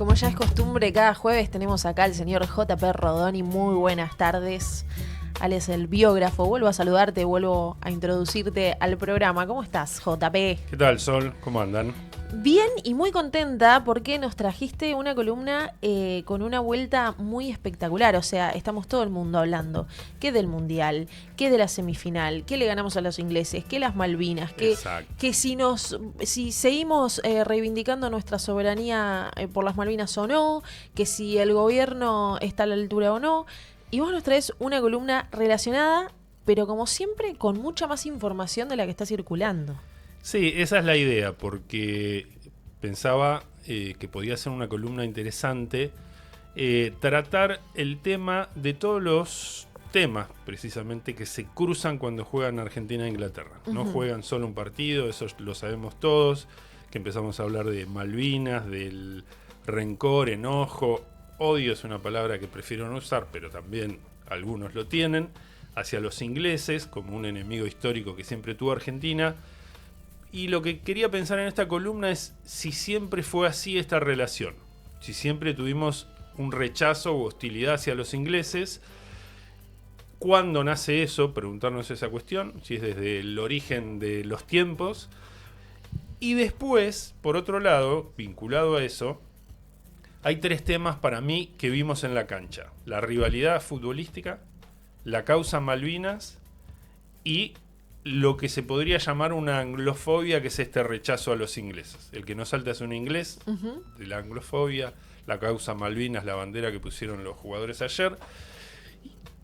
Como ya es costumbre, cada jueves tenemos acá al señor J.P. Rodoni. Muy buenas tardes. Él es el biógrafo. Vuelvo a saludarte, vuelvo a introducirte al programa. ¿Cómo estás, J.P.? ¿Qué tal, Sol? ¿Cómo andan? Bien y muy contenta porque nos trajiste una columna con una vuelta muy espectacular. O sea, estamos todo el mundo hablando. ¿Qué del Mundial? ¿Qué de la semifinal? ¿Qué le ganamos a los ingleses? ¿Qué las Malvinas? Que si seguimos reivindicando nuestra soberanía por las Malvinas o no, que si el gobierno está a la altura o no. Y vos nos traes una columna relacionada, pero como siempre, con mucha más información de la que está circulando. Sí, esa es la idea, porque pensaba que podía ser una columna interesante tratar el tema de todos los temas, precisamente, que se cruzan cuando juegan Argentina e Inglaterra. No juegan solo un partido, eso lo sabemos todos, que empezamos a hablar de Malvinas, del rencor, enojo, odio es una palabra que prefiero no usar, pero también algunos lo tienen, hacia los ingleses, como un enemigo histórico que siempre tuvo Argentina. Y lo que quería pensar en esta columna es si siempre fue así esta relación, si siempre tuvimos un rechazo o hostilidad hacia los ingleses. ¿Cuándo nace eso? Preguntarnos esa cuestión, si es desde el origen de los tiempos. Y después, por otro lado, vinculado a eso, hay tres temas para mí que vimos en la cancha: la rivalidad futbolística, la causa Malvinas y lo que se podría llamar una anglofobia, que es este rechazo a los ingleses. El que no salta es un inglés, de la anglofobia, la causa Malvinas, la bandera que pusieron los jugadores ayer.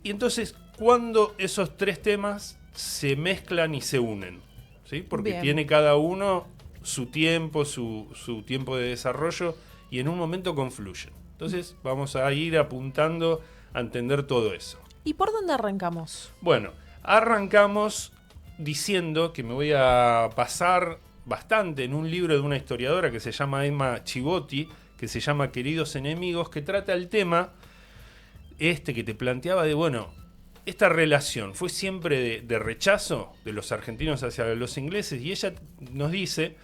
Y entonces, cuando esos tres temas se mezclan y se unen, ¿sí? Porque tiene cada uno su tiempo, su tiempo de desarrollo, y en un momento confluyen. Entonces, vamos a ir apuntando a entender todo eso. ¿Y por dónde arrancamos? Bueno, arrancamos diciendo que me voy a basar bastante en un libro de una historiadora que se llama Emma Chivotti, que se llama Queridos Enemigos, que trata el tema que te planteaba de, bueno, esta relación fue siempre de rechazo de los argentinos hacia los ingleses, y ella nos dice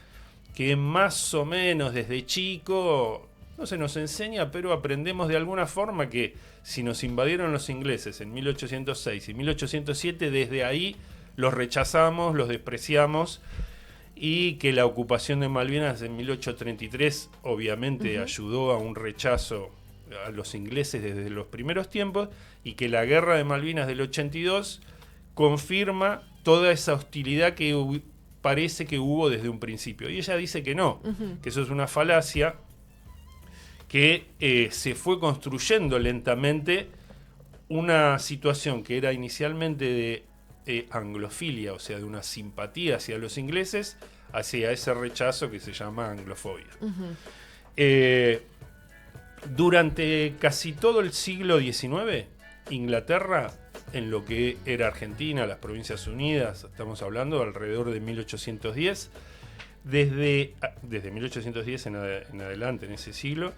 que más o menos desde chico no se nos enseña, pero aprendemos de alguna forma que si nos invadieron los ingleses en 1806 y 1807, desde ahí los rechazamos, los despreciamos, y que la ocupación de Malvinas en 1833 obviamente ayudó a un rechazo a los ingleses desde los primeros tiempos, y que la guerra de Malvinas del 82 confirma toda esa hostilidad que parece que hubo desde un principio. Y ella dice que no, que eso es una falacia, que se fue construyendo lentamente una situación que era inicialmente de anglofilia, o sea, de una simpatía hacia los ingleses, hacia ese rechazo que se llama anglofobia. Durante casi todo el siglo XIX, Inglaterra, en lo que era Argentina, las Provincias Unidas, estamos hablando alrededor de 1810, desde 1810 en adelante, en ese siglo,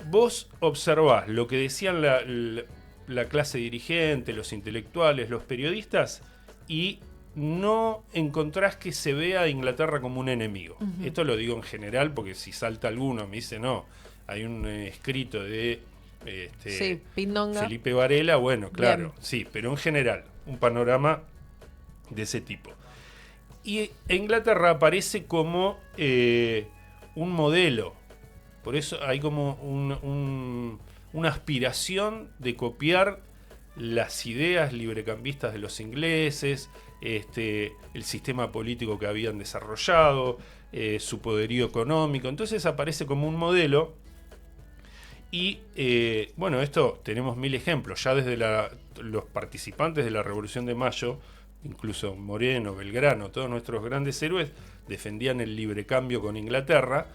vos observás lo que decían la clase dirigente, los intelectuales, los periodistas, y no encontrás que se vea a Inglaterra como un enemigo. Esto lo digo en general, porque si salta alguno me dice, no, hay un escrito de Felipe Varela, bueno, claro, sí, pero en general, un panorama de ese tipo. Y Inglaterra aparece como un modelo. Por eso hay como una aspiración de copiar las ideas librecambistas de los ingleses, el sistema político que habían desarrollado, su poderío económico. Entonces aparece como un modelo. Y bueno, esto tenemos mil ejemplos. Ya desde los participantes de la Revolución de Mayo, incluso Moreno, Belgrano, todos nuestros grandes héroes defendían el librecambio con Inglaterra.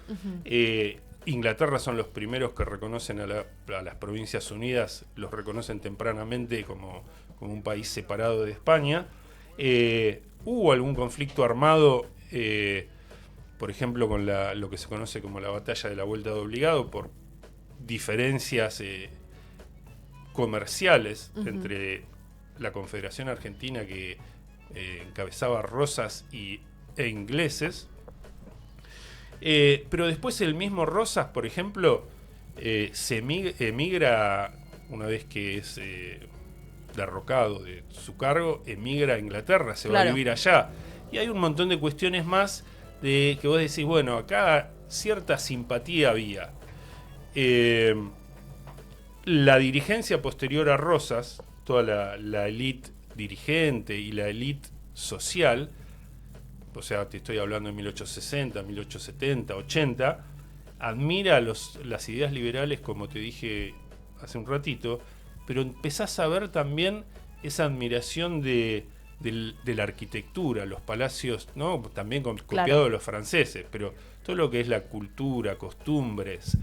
Inglaterra son los primeros que reconocen a las Provincias Unidas, los reconocen tempranamente como un país separado de España. Hubo algún conflicto armado, por ejemplo, con lo que se conoce como la Batalla de la Vuelta de Obligado, por diferencias comerciales entre la Confederación Argentina, que encabezaba Rosas, e ingleses. Pero después el mismo Rosas, por ejemplo, emigra, una vez que es derrocado de su cargo, emigra a Inglaterra, se va a vivir allá. Y hay un montón de cuestiones más de que vos decís, bueno, acá cierta simpatía había. La dirigencia posterior a Rosas, toda la élite dirigente y la élite social, o sea, te estoy hablando de 1860, 1870, 80, admira las ideas liberales, como te dije hace un ratito, pero empezás a ver también esa admiración de la arquitectura, los palacios, ¿no? También copiado de los franceses, pero todo lo que es la cultura, costumbres,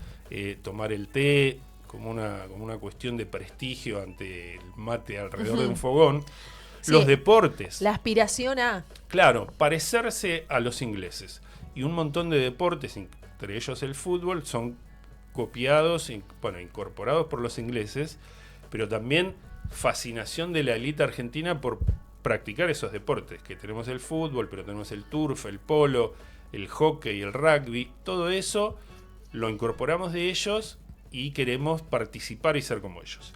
tomar el té como una cuestión de prestigio ante el mate alrededor de un fogón. Sí, los deportes. La aspiración a... Claro, parecerse a los ingleses. Y un montón de deportes, entre ellos el fútbol, son copiados, incorporados por los ingleses, pero también fascinación de la élite argentina por practicar esos deportes, que tenemos el fútbol, pero tenemos el turf, el polo, el hockey, el rugby, todo eso lo incorporamos de ellos y queremos participar y ser como ellos.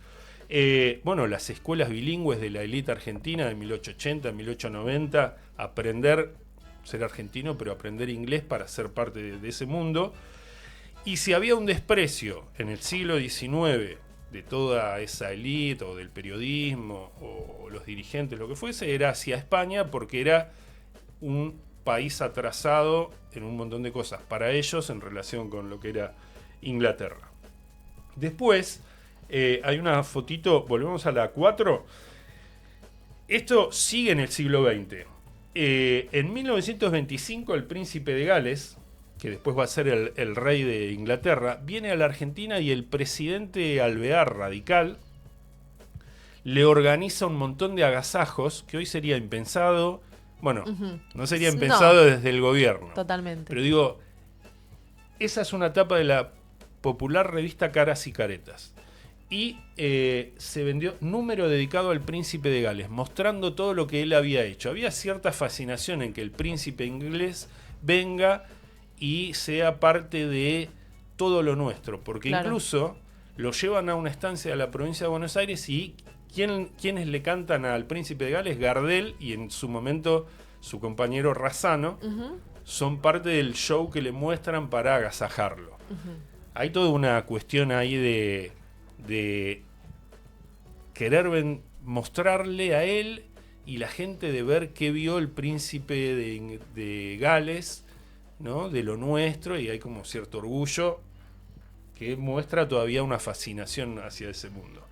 Las escuelas bilingües de la élite argentina de 1880, 1890, ser argentino, pero aprender inglés para ser parte de ese mundo. Y si había un desprecio en el siglo XIX de toda esa élite, o del periodismo, o los dirigentes, lo que fuese, era hacia España, porque era un país atrasado en un montón de cosas para ellos en relación con lo que era Inglaterra. Después, hay una fotito, volvemos a la 4. Esto sigue en el siglo XX. En 1925 el príncipe de Gales, que después va a ser el rey de Inglaterra, viene a la Argentina y el presidente Alvear, radical, le organiza un montón de agasajos que hoy sería impensado. Bueno, no sería impensado desde el gobierno. Totalmente. Pero digo, esa es una etapa de la popular revista Caras y Caretas. Y se vendió número dedicado al príncipe de Gales, mostrando todo lo que él había hecho. Había cierta fascinación en que el príncipe inglés venga y sea parte de todo lo nuestro, porque incluso lo llevan a una estancia de la provincia de Buenos Aires y ¿quiénes le cantan al príncipe de Gales? Gardel y en su momento su compañero Razzano son parte del show que le muestran para agasajarlo. Hay toda una cuestión ahí de querer mostrarle a él y la gente de ver qué vio el príncipe de Gales, ¿no? De lo nuestro, y hay como cierto orgullo que muestra todavía una fascinación hacia ese mundo.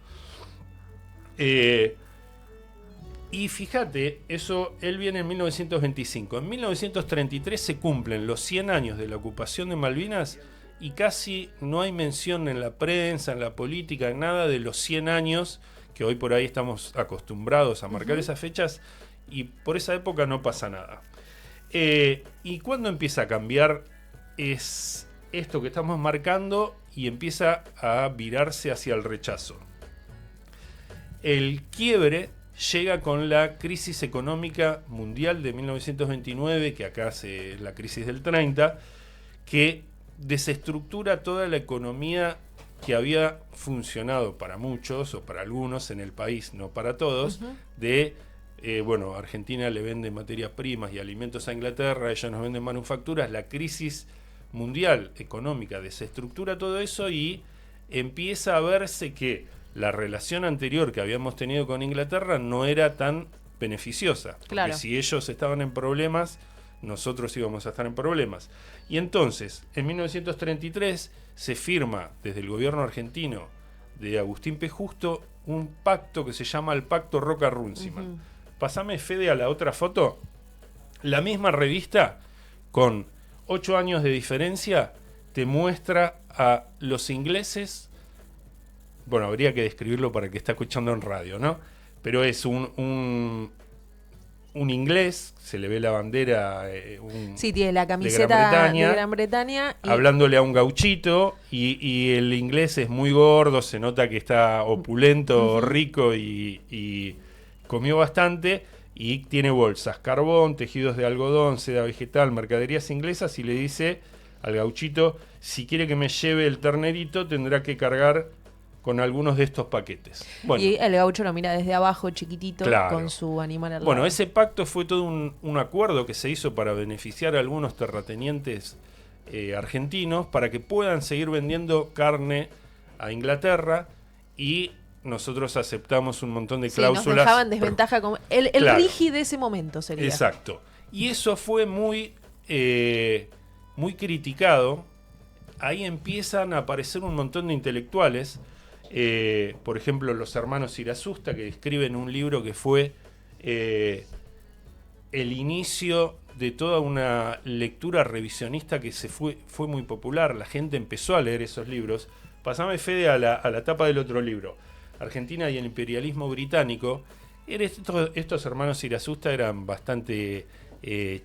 Y fíjate, él viene en 1925. En 1933 se cumplen los 100 años de la ocupación de Malvinas y casi no hay mención en la prensa, en la política, en nada de los 100 años, que hoy por ahí estamos acostumbrados a marcar esas fechas, y por esa época no pasa nada. ¿Y cuándo empieza a cambiar? Es esto que estamos marcando y empieza a virarse hacia el rechazo. El quiebre llega con la crisis económica mundial de 1929, que acá es la crisis del 30, que desestructura toda la economía que había funcionado para muchos o para algunos en el país, no para todos, Argentina le vende materias primas y alimentos a Inglaterra, ellos nos venden manufacturas, la crisis mundial económica desestructura todo eso y empieza a verse que la relación anterior que habíamos tenido con Inglaterra no era tan beneficiosa, porque si ellos estaban en problemas, nosotros íbamos a estar en problemas. Y entonces, en 1933 se firma desde el gobierno argentino de Agustín P. Justo un pacto que se llama el Pacto Roca-Runciman. Pasame, Fede, a la otra foto. La misma revista, con 8 años de diferencia, te muestra a los ingleses. Bueno, habría que describirlo para el que está escuchando en radio, ¿no? Pero es un inglés, se le ve la bandera tiene la camiseta de Gran Bretaña hablándole a un gauchito y el inglés es muy gordo, se nota que está opulento, rico y comió bastante y tiene bolsas, carbón, tejidos de algodón, seda vegetal, mercaderías inglesas y le dice al gauchito, si quiere que me lleve el ternerito, tendrá que cargar con algunos de estos paquetes. Bueno, y el gaucho lo mira desde abajo, chiquitito, claro, con su animal al bueno, lado. ese pacto fue todo un acuerdo que se hizo para beneficiar a algunos terratenientes argentinos para que puedan seguir vendiendo carne a Inglaterra, y nosotros aceptamos un montón de cláusulas. Nos dejaban en desventaja. El claro, rigi de ese momento sería. Exacto. Y eso fue muy criticado. Ahí empiezan a aparecer un montón de intelectuales. Por ejemplo, los hermanos Irasusta, que escriben un libro que fue el inicio de toda una lectura revisionista que fue muy popular. La gente empezó a leer esos libros. Pasame, Fede, a la tapa del otro libro. Argentina y el imperialismo británico. Estos hermanos Irasusta eran bastante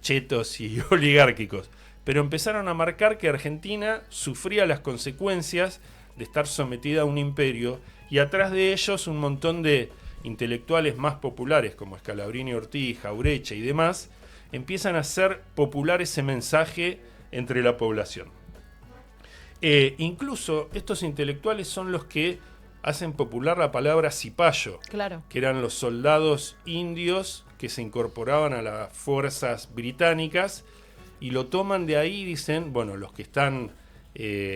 chetos y oligárquicos, pero empezaron a marcar que Argentina sufría las consecuencias de estar sometida a un imperio, y atrás de ellos un montón de intelectuales más populares como Scalabrini Ortiz, Jaureche y demás empiezan a hacer popular ese mensaje entre la población. Incluso estos intelectuales son los que hacen popular la palabra cipayo, claro, que eran los soldados indios que se incorporaban a las fuerzas británicas, y lo toman de ahí y dicen, bueno, los que están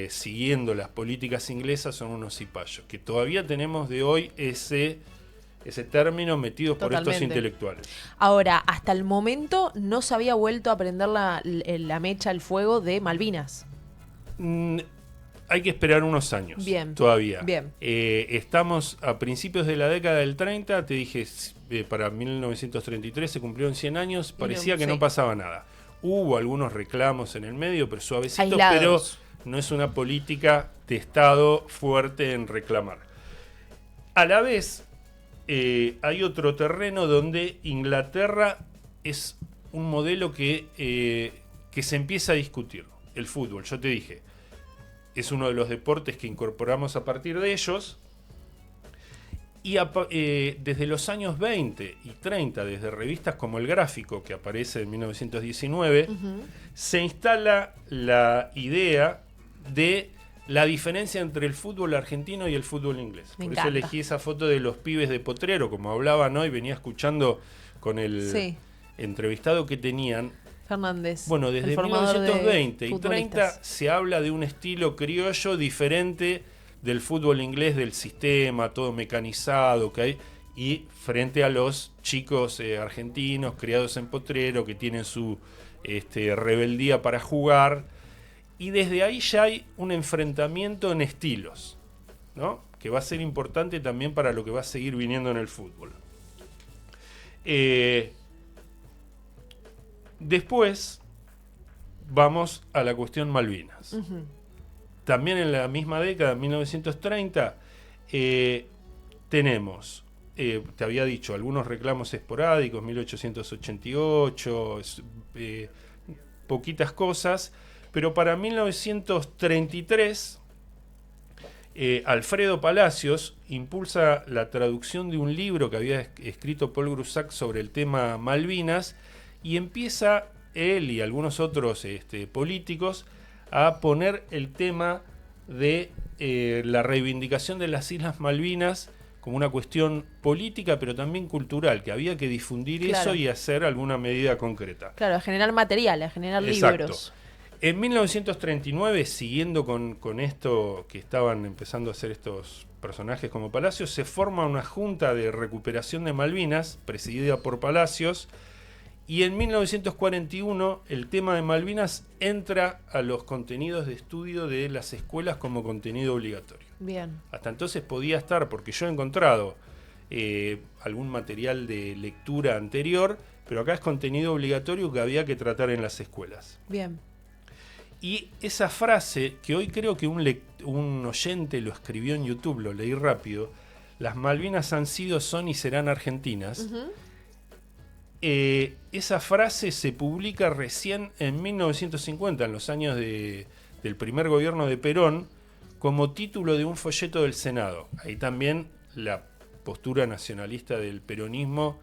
siguiendo las políticas inglesas son unos cipayos, que todavía tenemos de hoy ese término metido por estos intelectuales. Ahora, hasta el momento no se había vuelto a prender la mecha al fuego de Malvinas. Hay que esperar unos años. Bien. Todavía. Bien. Estamos a principios de la década del 30, te dije, para 1933 se cumplieron 100 años, parecía que no pasaba nada. Hubo algunos reclamos en el medio, pero suavecitos, aislados, pero no es una política de Estado fuerte en reclamar. A la vez, hay otro terreno donde Inglaterra es un modelo que se empieza a discutir. El fútbol, yo te dije, es uno de los deportes que incorporamos a partir de ellos. Y desde los años 20 y 30, desde revistas como El Gráfico, que aparece en 1919, se instala la idea de la diferencia entre el fútbol argentino y el fútbol inglés. Por eso elegí esa foto de los pibes de Potrero, como hablaban hoy, venía escuchando con el entrevistado que tenían. Fernández. Bueno, desde 1920 y 30 se habla de un estilo criollo diferente del fútbol inglés, del sistema, todo mecanizado que hay, y frente a los chicos argentinos criados en Potrero, que tienen su rebeldía para jugar, y desde ahí ya hay un enfrentamiento en estilos, ¿no? Que va a ser importante también para lo que va a seguir viniendo en el fútbol. Después vamos a la cuestión Malvinas. También en la misma década, 1930, tenemos, te había dicho, algunos reclamos esporádicos, 1888, poquitas cosas, pero para 1933, Alfredo Palacios impulsa la traducción de un libro que había escrito Paul Grusac sobre el tema Malvinas, y empieza él y algunos otros políticos a poner el tema de la reivindicación de las Islas Malvinas como una cuestión política, pero también cultural, que había que difundir eso y hacer alguna medida concreta. Claro, a generar material, a generar libros. En 1939, siguiendo con esto que estaban empezando a hacer estos personajes como Palacios, se forma una junta de recuperación de Malvinas, presidida por Palacios, y en 1941 el tema de Malvinas entra a los contenidos de estudio de las escuelas como contenido obligatorio. Bien. Hasta entonces podía estar, porque yo he encontrado algún material de lectura anterior, pero acá es contenido obligatorio que había que tratar en las escuelas. Bien. Y esa frase, que hoy creo que un oyente lo escribió en YouTube, lo leí rápido, las Malvinas han sido, son y serán argentinas. Esa frase se publica recién en 1950, en los años del primer gobierno de Perón, como título de un folleto del Senado. Ahí también la postura nacionalista del peronismo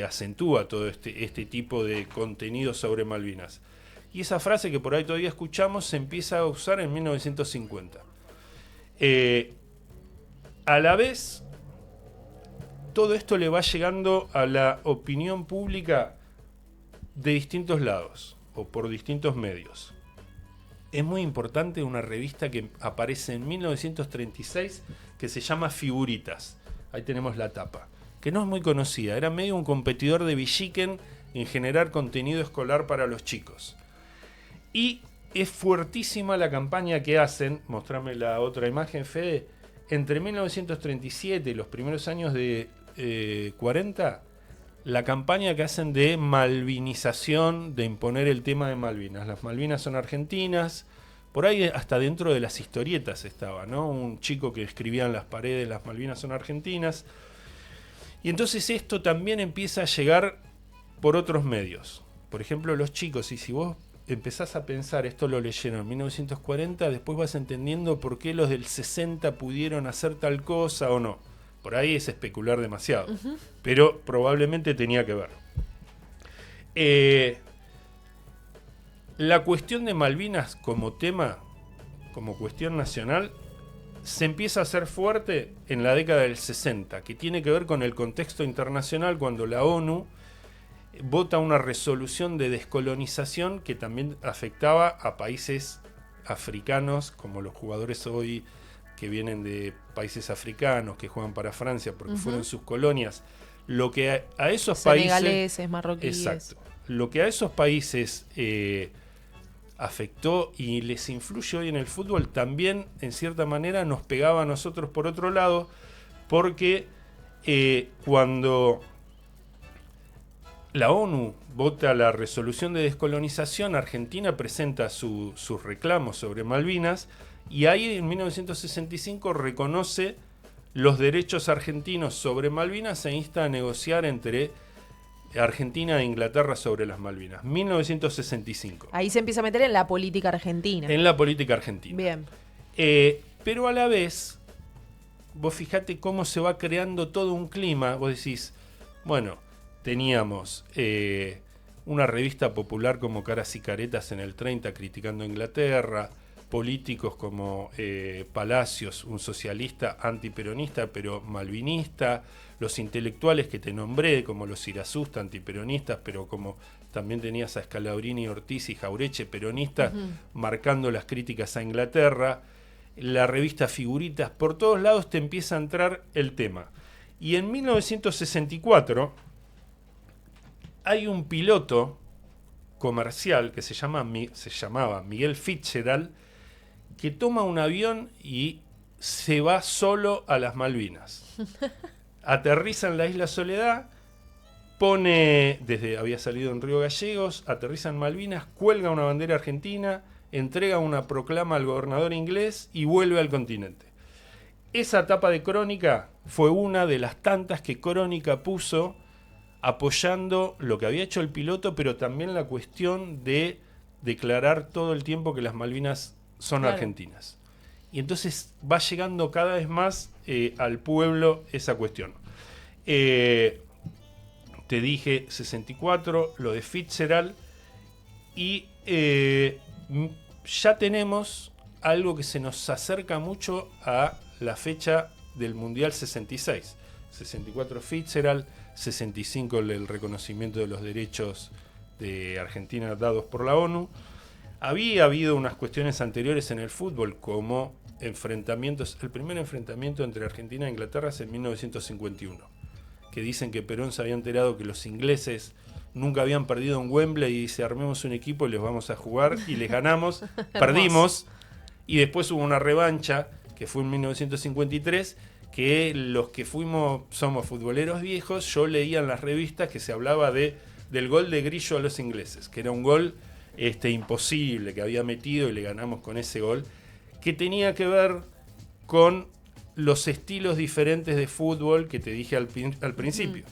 acentúa todo este tipo de contenido sobre Malvinas. Y esa frase que por ahí todavía escuchamos se empieza a usar en 1950. A la vez, todo esto le va llegando a la opinión pública de distintos lados o por distintos medios. Es muy importante una revista que aparece en 1936 que se llama Figuritas. Ahí tenemos la tapa, que no es muy conocida. Era medio un competidor de Villiquen en generar contenido escolar para los chicos. Y es fuertísima la campaña que hacen, mostrame la otra imagen, Fede, entre 1937 y los primeros años de 40, la campaña que hacen de malvinización, de imponer el tema de Malvinas. Las Malvinas son argentinas, por ahí hasta dentro de las historietas estaba, ¿no? Un chico que escribía en las paredes, las Malvinas son argentinas. Y entonces esto también empieza a llegar por otros medios. Por ejemplo, los chicos, y si vos empezás a pensar, esto lo leyeron en 1940, después vas entendiendo por qué los del 60 pudieron hacer tal cosa o no. Por ahí es especular demasiado, pero probablemente tenía que ver. La cuestión de Malvinas como tema, como cuestión nacional, se empieza a hacer fuerte en la década del 60, que tiene que ver con el contexto internacional cuando la ONU vota una resolución de descolonización que también afectaba a países africanos, como los jugadores hoy que vienen de países africanos, que juegan para Francia porque fueron sus colonias. Lo que a esos senegaleses, países, marroquíes. exacto, lo que a esos países afectó y les influye hoy en el fútbol, también en cierta manera nos pegaba a nosotros por otro lado, porque cuando la ONU vota la resolución de descolonización, Argentina presenta sus reclamos sobre Malvinas, y ahí en 1965 reconoce los derechos argentinos sobre Malvinas e insta a negociar entre Argentina e Inglaterra sobre las Malvinas. 1965. Ahí se empieza a meter en la política argentina. En la política argentina. Bien. Pero a la vez, vos fijate cómo se va creando todo un clima. Vos decís, bueno, teníamos una revista popular como Caras y Caretas en el 30 criticando a Inglaterra, políticos como Palacios, un socialista antiperonista pero malvinista, los intelectuales que te nombré como los Irazusta, antiperonistas, pero como también tenías a Scalabrini, Ortiz y Jaureche, peronistas, marcando las críticas a Inglaterra, la revista Figuritas, por todos lados te empieza a entrar el tema. Y en 1964 hay un piloto comercial que se llamaba Miguel Fitzgerald, que toma un avión y se va solo a las Malvinas. Aterriza en la isla Soledad, había salido en Río Gallegos, aterriza en Malvinas, cuelga una bandera argentina, entrega una proclama al gobernador inglés y vuelve al continente. Esa etapa de Crónica fue una de las tantas que Crónica puso apoyando lo que había hecho el piloto, pero también la cuestión de declarar todo el tiempo que las Malvinas son argentinas. Y entonces va llegando cada vez más al pueblo esa cuestión. Te dije 64, lo de Fitzgerald, y ya tenemos algo que se nos acerca mucho a la fecha del Mundial 66. 64 Fitzgerald, 65 el reconocimiento de los derechos de Argentina dados por la ONU. Había habido unas cuestiones anteriores en el fútbol, como enfrentamientos. El primer enfrentamiento entre Argentina e Inglaterra es en 1951, que dicen que Perón se había enterado que los ingleses nunca habían perdido en Wembley y dice, armemos un equipo y les vamos a jugar, y les ganamos, perdimos, y después hubo una revancha, que fue en 1953, que los que somos futboleros viejos, yo leía en las revistas que se hablaba del gol de Grillo a los ingleses, que era un gol imposible que había metido y le ganamos con ese gol, que tenía que ver con los estilos diferentes de fútbol que te dije al principio.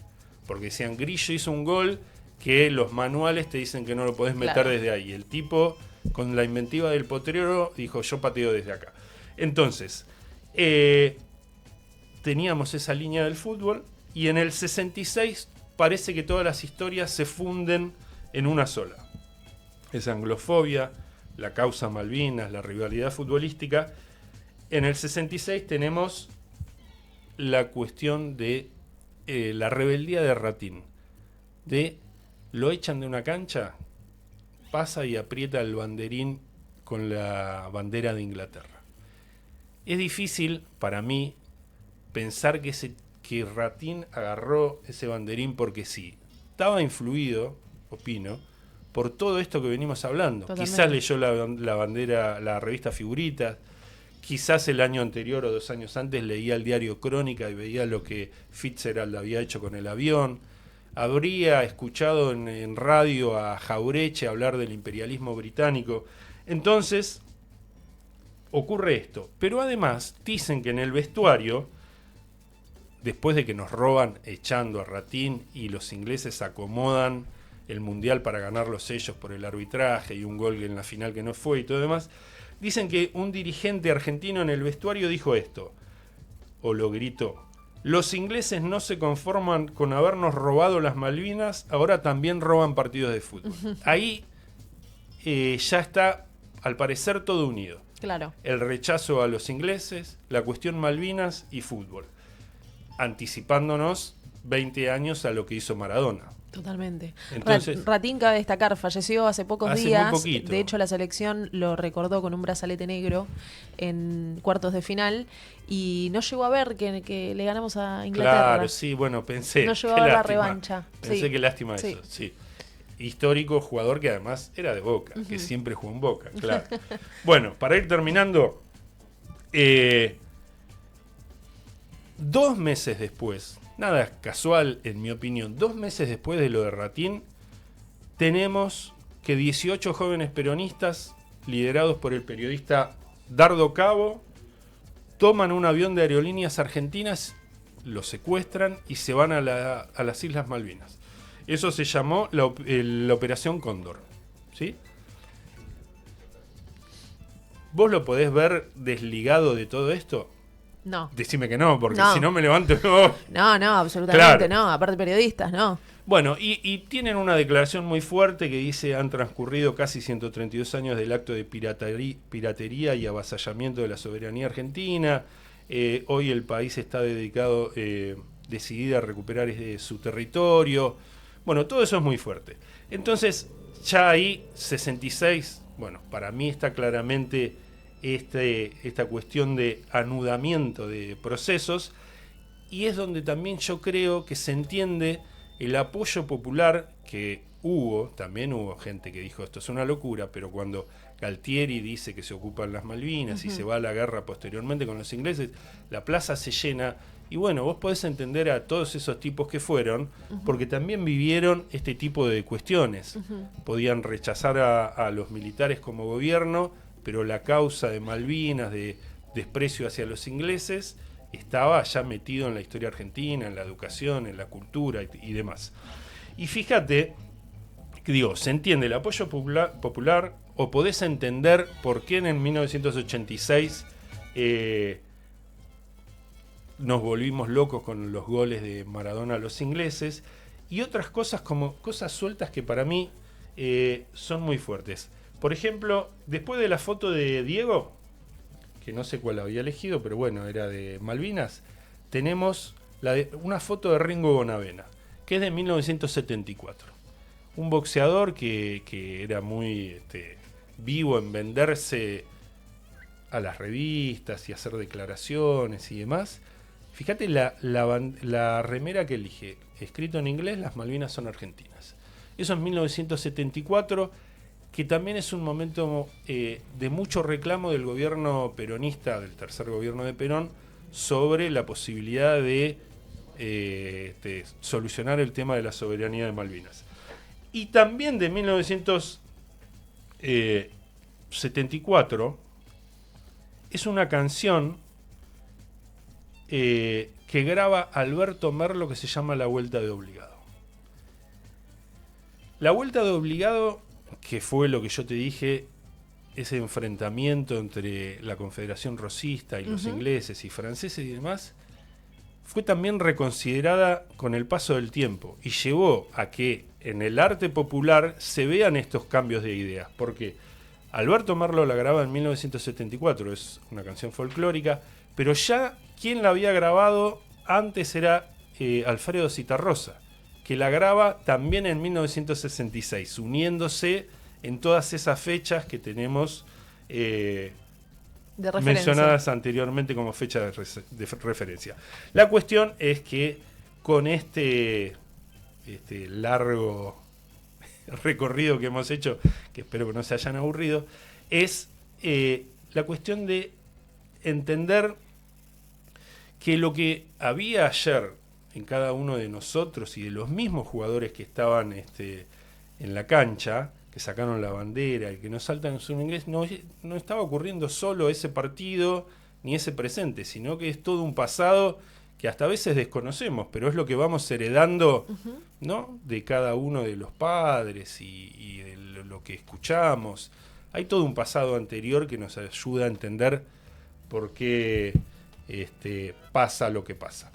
Porque decían, Grillo hizo un gol que los manuales te dicen que no lo podés meter desde ahí. El tipo, con la inventiva del potrero, dijo, yo pateo desde acá. Entonces, teníamos esa línea del fútbol, y en el 66 parece que todas las historias se funden en una sola. esa anglofobia, la causa Malvinas, la rivalidad futbolística. En el 66 tenemos la cuestión de la rebeldía de Ratín. Lo echan de una cancha, pasa y aprieta el banderín con la bandera de Inglaterra. Es difícil para mí pensar que Ratín agarró ese banderín porque sí. Estaba influido, opino, por todo esto que venimos hablando. Totalmente. Quizás leyó la bandera, la revista Figuritas. Quizás el año anterior o 2 años antes leía el diario Crónica y veía lo que Fitzgerald había hecho con el avión. Habría escuchado en radio a Jaureche hablar del imperialismo británico. Entonces, ocurre esto. Pero además, dicen que en el vestuario, después de que nos roban echando a Ratín y los ingleses acomodan el Mundial para ganarlos ellos por el arbitraje y un gol en la final que no fue y todo demás, dicen que un dirigente argentino en el vestuario dijo esto, o lo gritó: los ingleses no se conforman con habernos robado las Malvinas, ahora también roban partidos de fútbol. Ahí ya está, al parecer, todo unido. Claro. El rechazo a los ingleses, la cuestión Malvinas y fútbol. Anticipándonos 20 años a lo que hizo Maradona. Totalmente. Entonces, Ratín, cabe destacar, falleció hace pocos días. Muy poquito. De hecho, la selección lo recordó con un brazalete negro en cuartos de final y no llegó a ver que le ganamos a Inglaterra. Claro, sí, bueno, pensé. No llegó a ver la revancha. Pensé Sí. que lástima eso, sí. Histórico jugador que además era de Boca, que siempre jugó en Boca, claro. Bueno, para ir terminando, 2 meses después, nada casual en mi opinión, 2 meses después de lo de Ratín, tenemos que 18 jóvenes peronistas, liderados por el periodista Dardo Cabo, toman un avión de Aerolíneas Argentinas, lo secuestran y se van a las Islas Malvinas. Eso se llamó la Operación Cóndor, ¿sí? ¿Vos lo podés ver desligado de todo esto? No. Decime que no, porque No. si no me levanto... No, absolutamente Claro. no. Aparte periodistas, no. Bueno, y tienen una declaración muy fuerte que dice: han transcurrido casi 132 años del acto de piratería y avasallamiento de la soberanía argentina. Hoy el país está dedicado, decidido a recuperar su territorio. Bueno, todo eso es muy fuerte. Entonces, ya ahí, 66, bueno, para mí está claramente esta cuestión de anudamiento de procesos, y es donde también yo creo que se entiende el apoyo popular que también hubo gente que dijo esto es una locura, pero cuando Galtieri dice que se ocupan las Malvinas y se va a la guerra posteriormente con los ingleses, la plaza se llena. Y bueno, vos podés entender a todos esos tipos que fueron, porque también vivieron este tipo de cuestiones. Podían rechazar a los militares como gobierno, pero la causa de Malvinas, de desprecio hacia los ingleses, estaba ya metido en la historia argentina, en la educación, en la cultura y demás. Y fíjate, que digo, se entiende el apoyo popular, o podés entender por qué en 1986... nos volvimos locos con los goles de Maradona a los ingleses, y otras cosas como cosas sueltas que para mí son muy fuertes. Por ejemplo, después de la foto de Diego, que no sé cuál había elegido, pero bueno, era de Malvinas, tenemos una foto de Ringo Bonavena, que es de 1974. Un boxeador que era muy vivo en venderse a las revistas y hacer declaraciones y demás. Fíjate la remera que elige, escrito en inglés: las Malvinas son argentinas. Eso en 1974, que también es un momento de mucho reclamo del gobierno peronista, del tercer gobierno de Perón, sobre la posibilidad de solucionar el tema de la soberanía de Malvinas. Y también de 1974 es una canción que graba Alberto Merlo, que se llama La Vuelta de Obligado. La Vuelta de Obligado, que fue lo que yo te dije, ese enfrentamiento entre la Confederación Rosista y los ingleses y franceses y demás, fue también reconsiderada con el paso del tiempo y llevó a que en el arte popular se vean estos cambios de ideas. Porque Alberto Merlo la graba en 1974, es una canción folclórica, pero ya quien la había grabado antes era Alfredo Zitarrosa, que la graba también en 1966, uniéndose en todas esas fechas que tenemos mencionadas anteriormente como fecha de referencia. La cuestión es que con este largo recorrido que hemos hecho, que espero que no se hayan aburrido, es la cuestión de entender que lo que había ayer en cada uno de nosotros y de los mismos jugadores que estaban en la cancha, que sacaron la bandera y que no saltan en su inglés, no estaba ocurriendo solo ese partido ni ese presente, sino que es todo un pasado que hasta a veces desconocemos, pero es lo que vamos heredando, ¿no?, de cada uno de los padres y de lo que escuchamos. Hay todo un pasado anterior que nos ayuda a entender por qué pasa lo que pasa.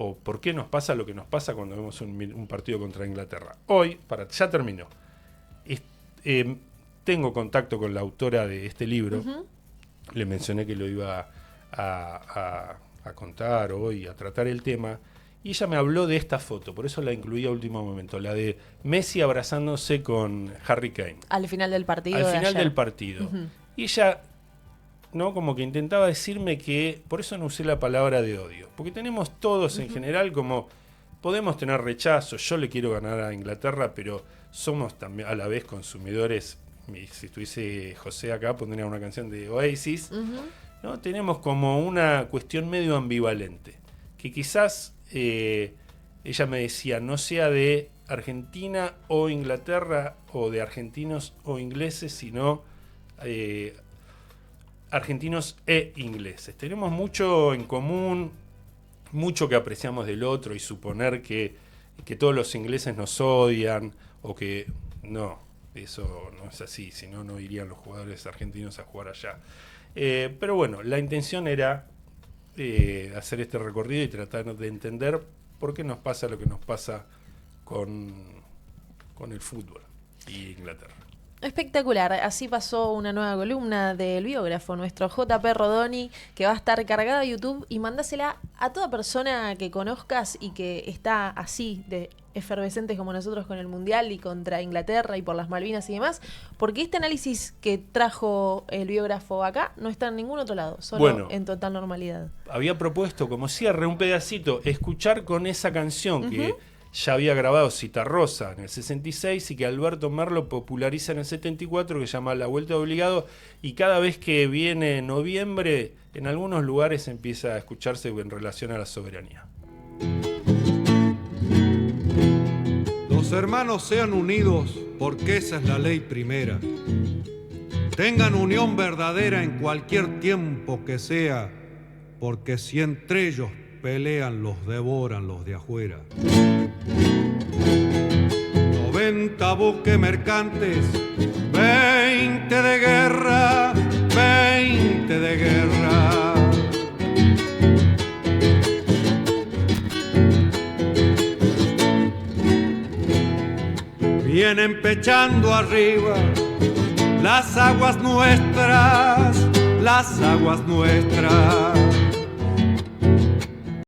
O por qué nos pasa lo que nos pasa cuando vemos un partido contra Inglaterra. Hoy, ya terminó. Tengo contacto con la autora de este libro. Le mencioné que lo iba a contar hoy, a tratar el tema. Y ella me habló de esta foto, por eso la incluí a último momento. La de Messi abrazándose con Harry Kane. Al final del partido. Al final del partido. Y ella, ¿no?, como que intentaba decirme que, por eso no usé la palabra de odio, porque tenemos todos en general como, podemos tener rechazo, yo le quiero ganar a Inglaterra, pero somos también a la vez consumidores. Si estuviese José acá pondría una canción de Oasis, ¿no? Tenemos como una cuestión medio ambivalente, que quizás ella me decía, no sea de Argentina o Inglaterra, o de argentinos o ingleses, sino argentinos e ingleses. Tenemos mucho en común, mucho que apreciamos del otro, y suponer que todos los ingleses nos odian, o que no, eso no es así, si no, no irían los jugadores argentinos a jugar allá. Pero bueno, la intención era hacer este recorrido y tratar de entender por qué nos pasa lo que nos pasa con el fútbol y Inglaterra. Espectacular, así pasó una nueva columna del biógrafo, nuestro JP Rodoni, que va a estar cargada a YouTube, y mandásela a toda persona que conozcas y que está así de efervescentes como nosotros con el Mundial y contra Inglaterra y por las Malvinas y demás, porque este análisis que trajo el biógrafo acá no está en ningún otro lado, solo en total normalidad. Había propuesto como cierre un pedacito, escuchar con esa canción que ya había grabado Zitarrosa en el 66 y que Alberto Merlo populariza en el 74, que se llama La Vuelta de Obligado, y cada vez que viene noviembre en algunos lugares empieza a escucharse en relación a la soberanía. Los hermanos sean unidos porque esa es la ley primera. Tengan unión verdadera en cualquier tiempo que sea, porque si entre ellos pelean, los devoran los de afuera. 90 buques mercantes, 20 de guerra, 20 de guerra. Vienen pechando arriba las aguas nuestras, las aguas nuestras.